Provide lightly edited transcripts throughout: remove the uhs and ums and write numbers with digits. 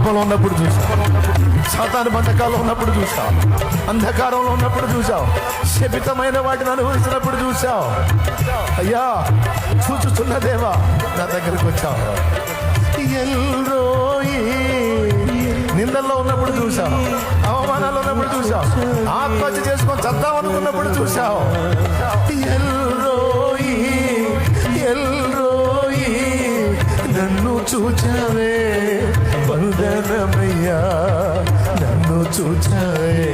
పాపంలో ఉన్నప్పుడు చూసావు, సాతాను బంధకాల్లో ఉన్నప్పుడు చూసావు, అంధకారంలో ఉన్నప్పుడు చూసావు, శపితమైన వాటిని అనుభవించినప్పుడు చూసావు. అయ్యా చూచుచున్న దేవా నా దగ్గరకు వచ్చావు. ఎల్రోయి నిందల్లో ఉన్నప్పుడు చూసావు, అవమానాల్లో ఉన్నప్పుడు చూసావు, ఆత్మహత్య చేసుకొని చద్దాం అనుకున్నప్పుడు చూసావు. ఎల్రోయి ఎల్రోయి నన్ను చూచావే వందనమయ్యా, నన్ను చూచావే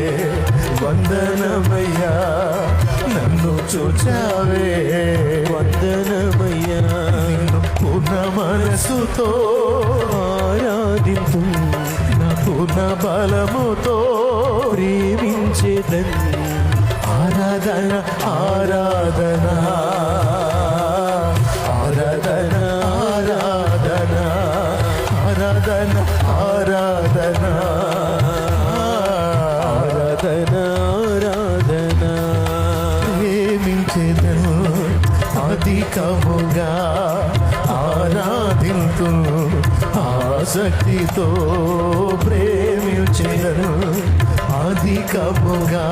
వందనమయ్యా, నన్ను చూచావే వందనమయ్యా. నిన్ను పూర్ణ మనసుతో ఆరాధింపు, నా పూర్ణ బలముతో ప్రేమించేదని. ఆరాధన ఆరాధన ఆరాధన ఆరాధన ఆరాధన ఆరాధన ఆరాధన ఆరాధన. ప్రేమించేదను అధికముగా ఆరాధింతు, ఆసక్తితో ప్రేమించేదను అధికముగా